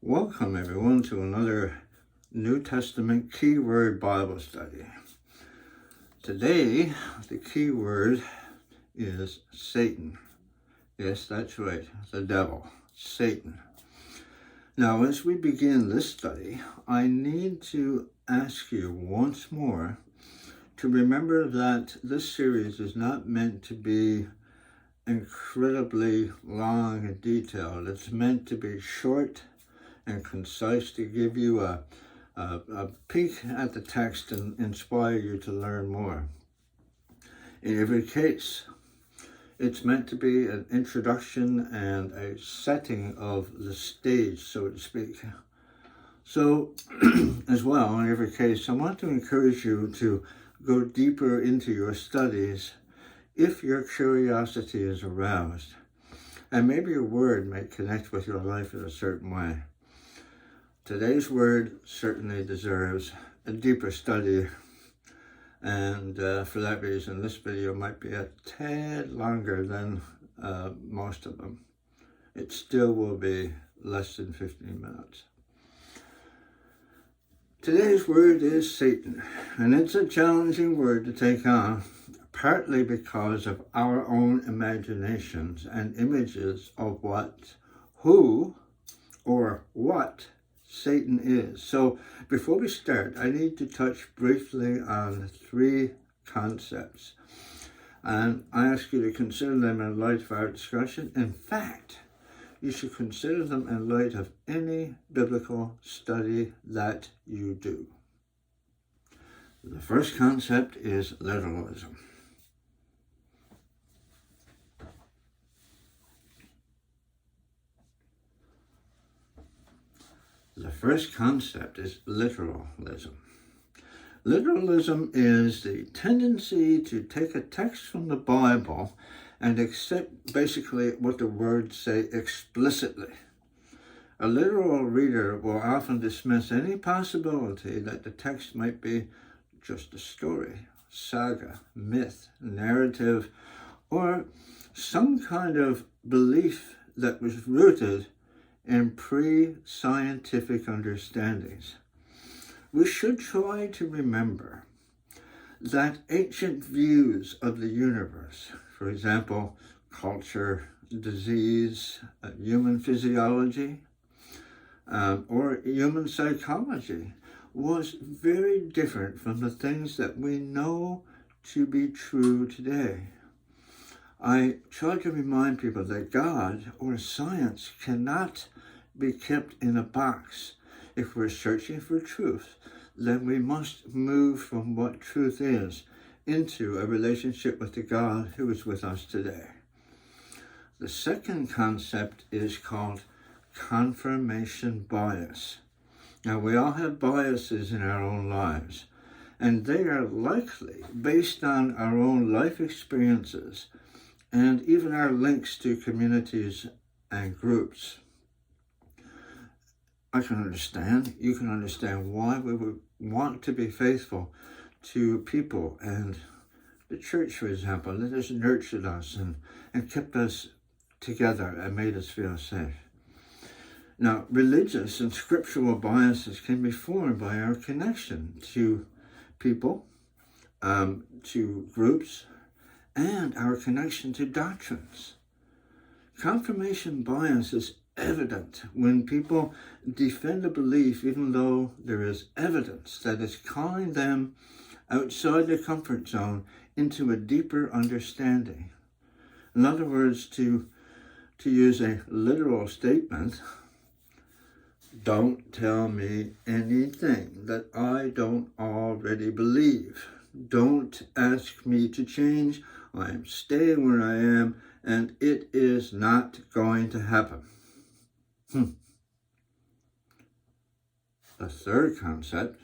Welcome everyone to another New Testament keyword Bible study. Today, the keyword is Satan. Yes, that's right, the devil, Satan. Now, as we begin this study, I need to ask you once more to remember that this series is not meant to be incredibly long and detailed. It's meant to be short and concise, to give you a peek at the text and inspire you to learn more. In every case, it's meant to be an introduction and a setting of the stage, so to speak. So, as well, in every case, I want to encourage you to go deeper into your studies if your curiosity is aroused. And maybe a word may connect with your life in a certain way. Today's word certainly deserves a deeper study, and for that reason, this video might be a tad longer than most of them. It still will be less than 15 minutes. Today's word is Satan, and it's a challenging word to take on, partly because of our own imaginations and images of who, or what Satan is. So before we start, I need to touch briefly on three concepts. And I ask you to consider them in light of our discussion. In fact, you should consider them in light of any biblical study that you do. The first concept is literalism. The first concept is literalism. Literalism is the tendency to take a text from the Bible and accept basically what the words say explicitly. A literal reader will often dismiss any possibility that the text might be just a story, saga, myth, narrative, or some kind of belief that was rooted in pre-scientific understandings. We should try to remember that ancient views of the universe, for example, culture, disease, human physiology, or human psychology, was very different from the things that we know to be true today. I try to remind people that God or science cannot be kept in a box. If we're searching for truth, then we must move from what truth is into a relationship with the God who is with us today. The second concept is called confirmation bias. Now, we all have biases in our own lives, and they are likely based on our own life experiences and even our links to communities and groups. I can understand, you can understand why we would want to be faithful to people and the church, for example, that has nurtured us and kept us together and made us feel safe. Now, religious and scriptural biases can be formed by our connection to people, to groups, and our connection to doctrines. Confirmation bias is evident when people defend a belief even though there is evidence that is calling them outside their comfort zone into a deeper understanding. In other words, to use a literal statement, don't tell me anything that I don't already believe. Don't ask me to change. I am staying where I am, and it is not going to happen. The third concept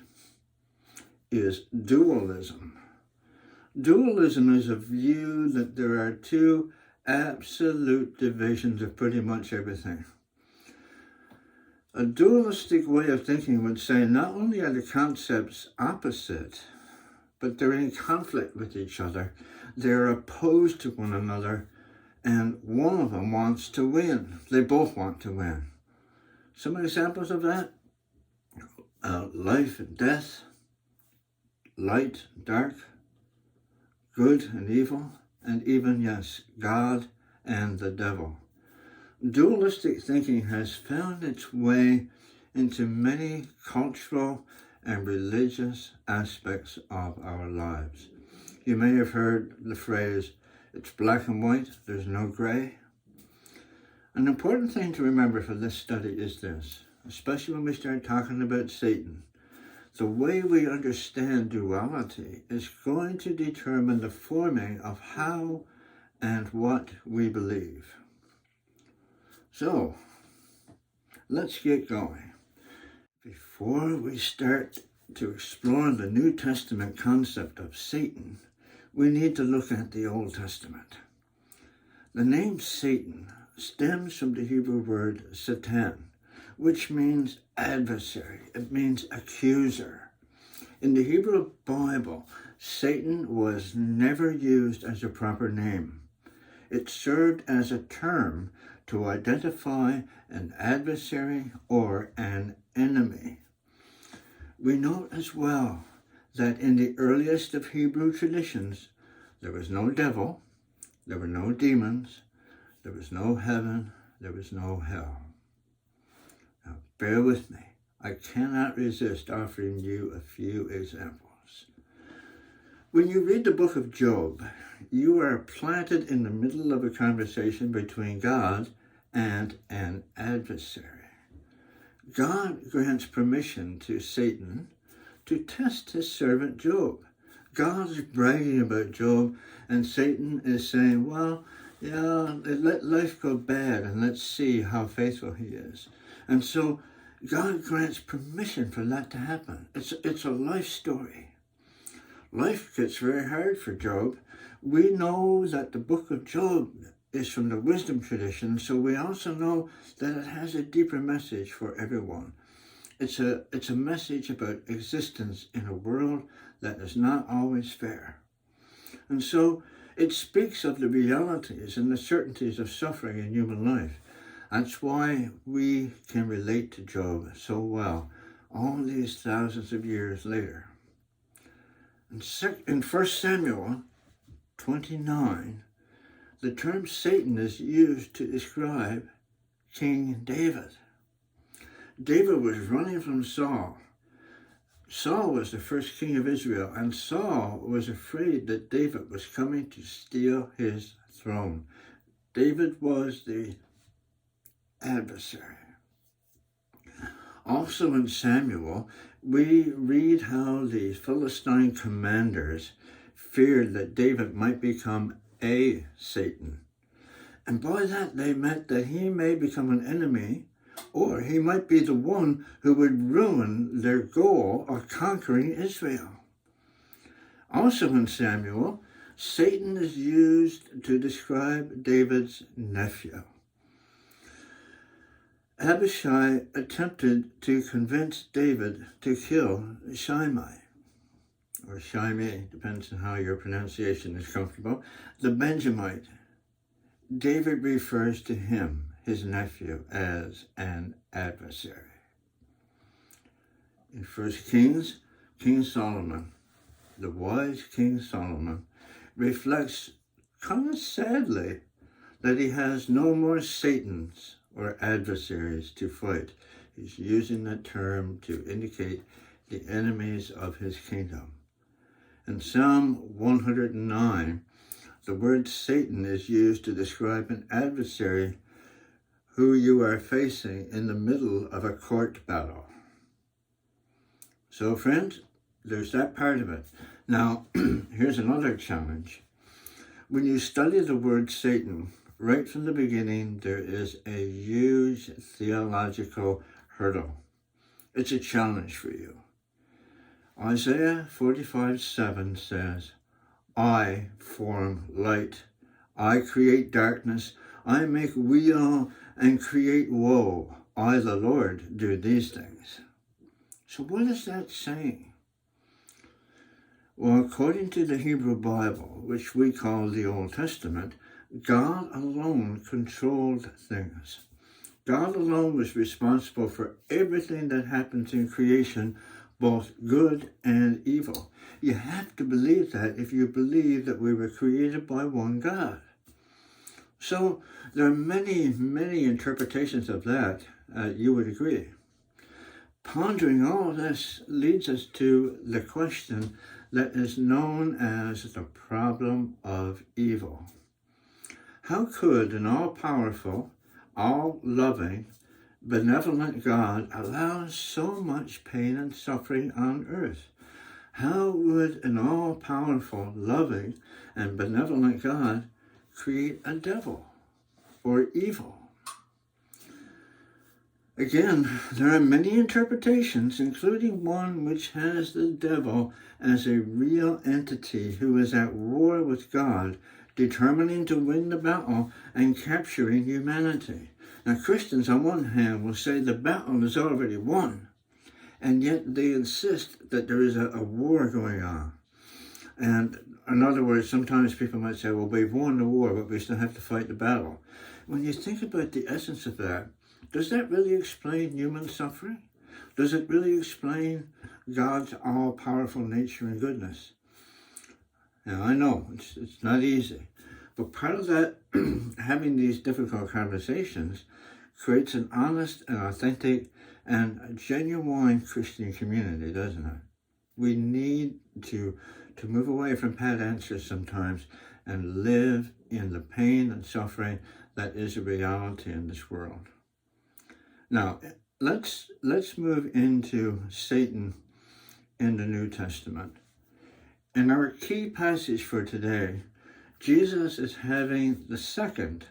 is dualism. Dualism is a view that there are two absolute divisions of pretty much everything. A dualistic way of thinking would say not only are the concepts opposite, but they're in conflict with each other. They're opposed to one another, and one of them wants to win. They both want to win. Some examples of that: life and death, light and dark, good and evil, and even, yes, God and the devil. Dualistic thinking has found its way into many cultural and religious aspects of our lives. You may have heard the phrase, it's black and white, there's no gray. An important thing to remember for this study is this, especially when we start talking about Satan. The way we understand duality is going to determine the forming of how and what we believe. So, let's get going. Before we start to explore the New Testament concept of Satan, we need to look at the Old Testament. The name Satan stems from the Hebrew word Satan, which means adversary. It means accuser. In the Hebrew Bible, Satan was never used as a proper name. It served as a term to identify an adversary or an enemy. We note as well that in the earliest of Hebrew traditions, there was no devil, there were no demons, there was no heaven, there was no hell. Now, bear with me. I cannot resist offering you a few examples. When you read the book of Job, you are planted in the middle of a conversation between God and an adversary. God grants permission to Satan to test his servant Job. God is bragging about Job, and Satan is saying, well, yeah, let life go bad and let's see how faithful he is. And so God grants permission for that to happen. It's a life story. Life gets very hard for Job. We know that the book of Job is from the wisdom tradition, so we also know that it has a deeper message for everyone. It's a message about existence in a world that is not always fair. And so it speaks of the realities and the certainties of suffering in human life. That's why we can relate to Job so well, all these thousands of years later. In 1 Samuel 29, the term Satan is used to describe King David. David was running from Saul. Saul was the first king of Israel, and Saul was afraid that David was coming to steal his throne. David was the adversary. Also in Samuel, we read how the Philistine commanders feared that David might become a Satan. And by that they meant that he may become an enemy, or he might be the one who would ruin their goal of conquering Israel. Also in Samuel, Satan is used to describe David's nephew. Abishai attempted to convince David to kill Shimei, or Shimei, depends on how your pronunciation is comfortable, the Benjamite. David refers to him, his nephew, as an adversary. In 1 Kings, King Solomon, the wise King Solomon, reflects kind of sadly that he has no more Satans or adversaries to fight. He's using that term to indicate the enemies of his kingdom. In Psalm 109, the word Satan is used to describe an adversary who you are facing in the middle of a court battle. So friends, there's that part of it. Now, here's another challenge. When you study the word Satan, right from the beginning, there is a huge theological hurdle. It's a challenge for you. Isaiah 45:7 says, I form light, I create darkness, I make weal and create woe. I, the Lord, do these things. So what is that saying? Well, according to the Hebrew Bible, which we call the Old Testament, God alone controlled things. God alone was responsible for everything that happens in creation, both good and evil. You have to believe that if you believe that we were created by one God. So there are many, many interpretations of that, you would agree. Pondering all this leads us to the question that is known as the problem of evil. How could an all-powerful, all-loving, benevolent God allow so much pain and suffering on earth? How would an all-powerful, loving, and benevolent God create a devil or evil? Again, there are many interpretations, including one which has the devil as a real entity who is at war with God, determining to win the battle and capturing humanity. Now, Christians, on one hand, will say the battle is already won, and yet they insist that there is a war going on. And in other words, sometimes people might say, well, we've won the war, but we still have to fight the battle. When you think about the essence of that, does that really explain human suffering? Does it really explain God's all-powerful nature and goodness? Now, I know it's not easy, but part of that, having these difficult conversations, creates an honest and authentic and genuine Christian community, doesn't it? We need to move away from pat answers sometimes and live in the pain and suffering that is a reality in this world. Now, let's move into Satan in the New Testament. In our key passage for today, Jesus is having the second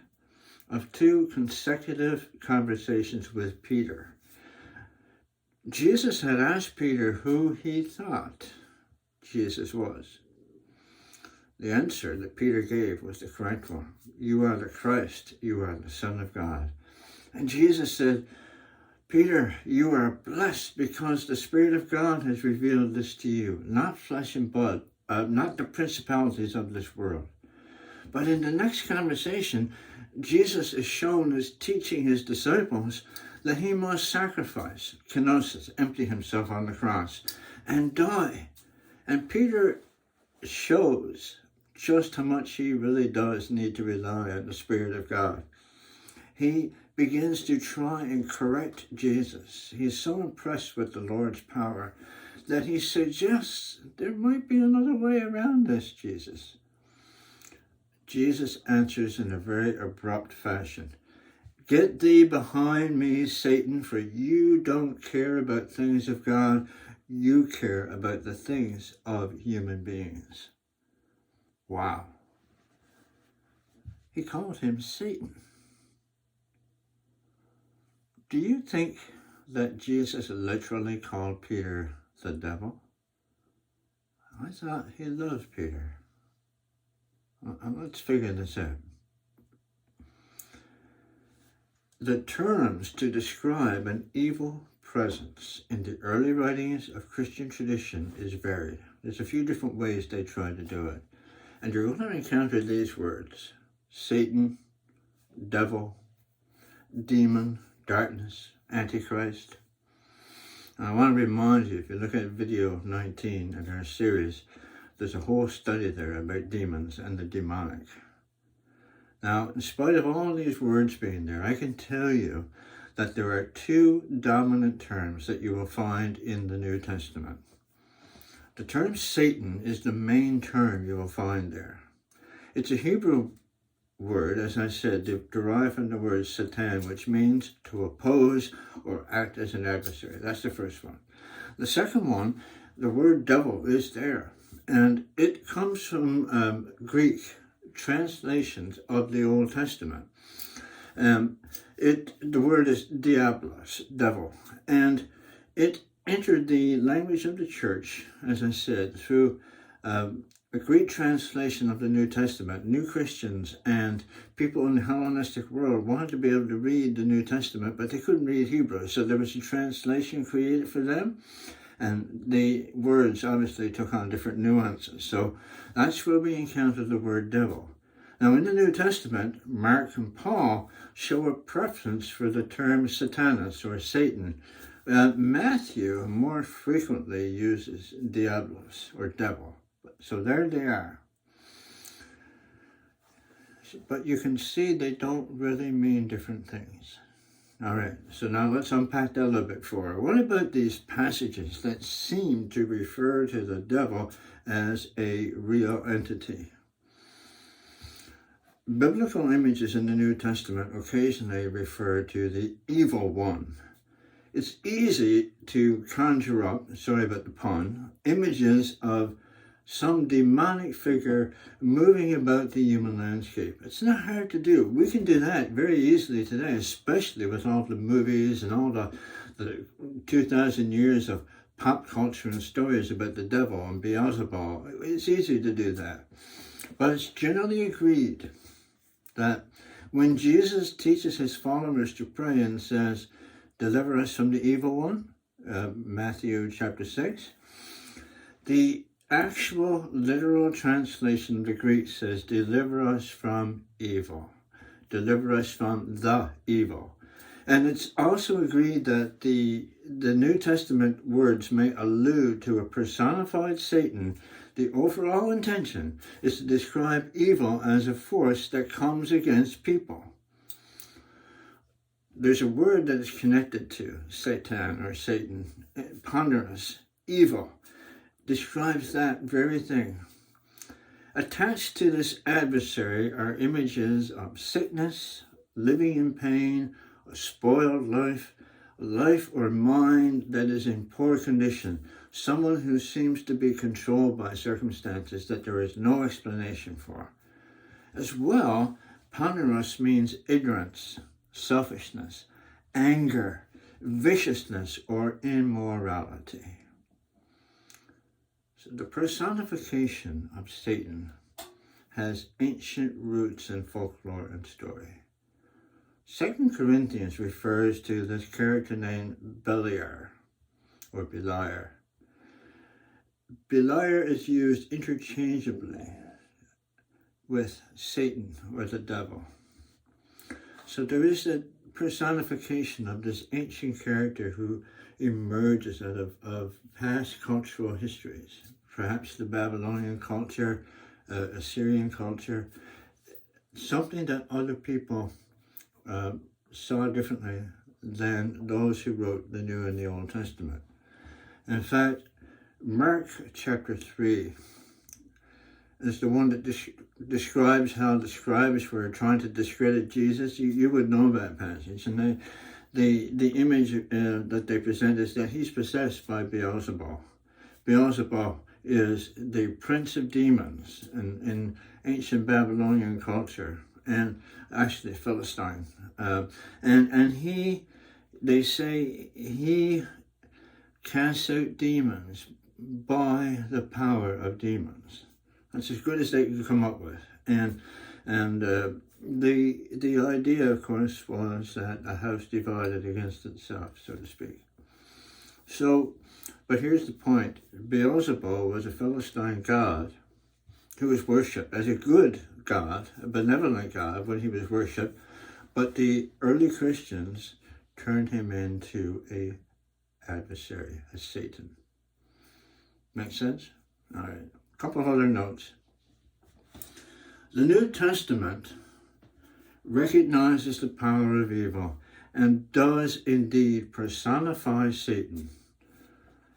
of two consecutive conversations with Peter. Jesus had asked Peter who he thought Jesus was. The answer that Peter gave was the correct one. You are the Christ. You are the Son of God. And Jesus said, Peter, you are blessed because the Spirit of God has revealed this to you, not flesh and blood, not the principalities of this world. But in the next conversation, Jesus is shown as teaching his disciples that he must sacrifice, kenosis, empty himself on the cross, and die. And Peter shows just how much he really does need to rely on the Spirit of God. He begins to try and correct Jesus. He's so impressed with the Lord's power that he suggests there might be another way around this, Jesus. Jesus answers in a very abrupt fashion. Get thee behind me, Satan, for you don't care about things of God. You care about the things of human beings. Wow. He called him Satan. Do you think that Jesus literally called Peter the devil? I thought he loved Peter. Let's figure this out. The terms to describe an evil presence in the early writings of Christian tradition is varied. There's a few different ways they try to do it. And you're going to encounter these words: Satan, devil, demon, darkness, Antichrist. And I want to remind you, if you look at video 19 in our series, there's a whole study there about demons and the demonic. Now, in spite of all these words being there, I can tell you that there are two dominant terms that you will find in the New Testament. The term Satan is the main term you will find there. It's a Hebrew word, as I said, derived from the word Satan, which means to oppose or act as an adversary. That's the first one. The second one, the word devil, is there, and it comes from Greek translations of the Old Testament. The word is diablos, devil, and it entered the language of the church, as I said, through a Greek translation of the New Testament. New Christians and people in the Hellenistic world wanted to be able to read the New Testament, but they couldn't read Hebrew, so there was a translation created for them, and the words obviously took on different nuances. So that's where we encounter the word devil. Now, in the New Testament, Mark and Paul show a preference for the term Satanas, or Satan. Matthew more frequently uses diablos, or devil. So there they are. But you can see they don't really mean different things. All right, so now let's unpack that a little bit for her. What about these passages that seem to refer to the devil as a real entity? Biblical images in the New Testament occasionally refer to the evil one. It's easy to conjure up, sorry about the pun, images of some demonic figure moving about the human landscape. It's not hard to do. We can do that very easily today, especially with all the movies and all the 2,000 years of pop culture and stories about the devil and Beelzebub. It's easy to do that. But it's generally agreed that when Jesus teaches his followers to pray and says, "Deliver us from the evil one," Matthew chapter 6, the actual literal translation of the Greek says, "Deliver us from evil." Deliver us from the evil. And it's also agreed that the New Testament words may allude to a personified Satan. The overall intention is to describe evil as a force that comes against people. There's a word that is connected to Satan or Satan, ponderous, evil, describes that very thing. Attached to this adversary are images of sickness, living in pain, a spoiled life or mind that is in poor condition, someone who seems to be controlled by circumstances that there is no explanation for. As well, ponderous means ignorance, selfishness, anger, viciousness, or immorality. So the personification of Satan has ancient roots in folklore and story. 2 Corinthians refers to this character named Beliar, or Beliar. Beliar is used interchangeably with Satan or the devil. So there is a personification of this ancient character who emerges out of past cultural histories, perhaps the Babylonian culture, Assyrian culture, something that other people saw differently than those who wrote the New and the Old Testament. In fact, Mark chapter 3 is the one that describes how the scribes were trying to discredit Jesus. You would know that passage. And the image that they present is that he's possessed by Beelzebub. Beelzebub is the prince of demons in ancient Babylonian culture, and actually Philistine. And they say he casts out demons by the power of demons. That's as good as they can come up with. And the idea, of course, was that a house divided against itself, so to speak. So, but here's the point. Beelzebub was a Philistine god who was worshipped as a good god, a benevolent god when he was worshipped, but the early Christians turned him into a adversary, a Satan. Make sense? All right. A couple of other notes. The New Testament recognizes the power of evil and does indeed personify Satan.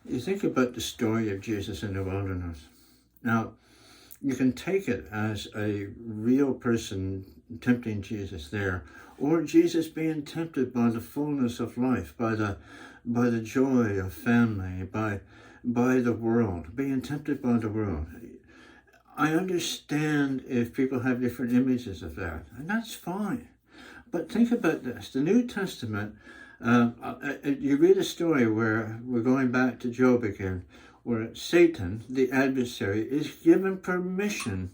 You think about the story of Jesus in the wilderness. Now, you can take it as a real person tempting Jesus there, or Jesus being tempted by the fullness of life, by the joy of family, by the world, being tempted by the world. I understand if people have different images of that, and that's fine. But think about this. The New Testament, you read a story where we're going back to Job again, where Satan, the adversary, is given permission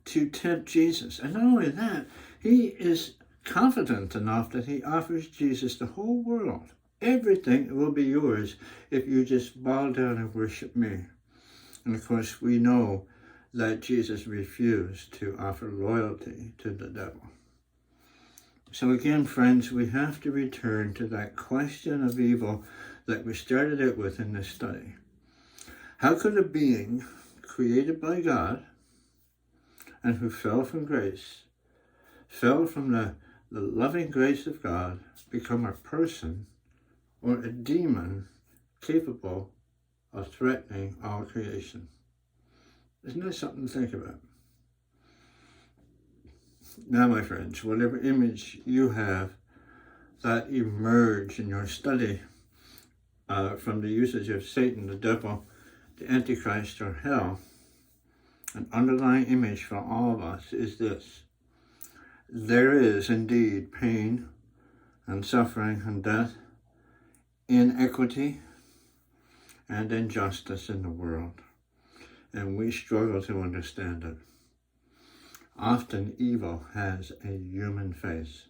to tempt Jesus. And not only that, he is confident enough that he offers Jesus the whole world. Everything will be yours if you just bow down and worship me. And of course, we know that Jesus refused to offer loyalty to the devil. So again, friends, we have to return to that question of evil that we started out with in this study. How could a being created by God and who fell from grace, fell from the loving grace of God, become a person or a demon capable of threatening all creation? Isn't that something to think about? Now, my friends, whatever image you have that emerge in your study from the usage of Satan, the devil, the Antichrist, or hell, an underlying image for all of us is this: there is indeed pain and suffering and death, inequity and injustice in the world, and we struggle to understand it. Often evil has a human face,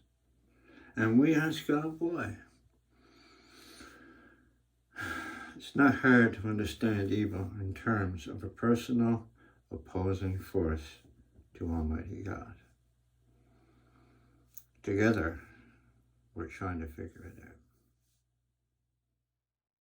and we ask God why. It's not hard to understand evil in terms of a personal opposing force to Almighty God. Together, we're trying to figure it out.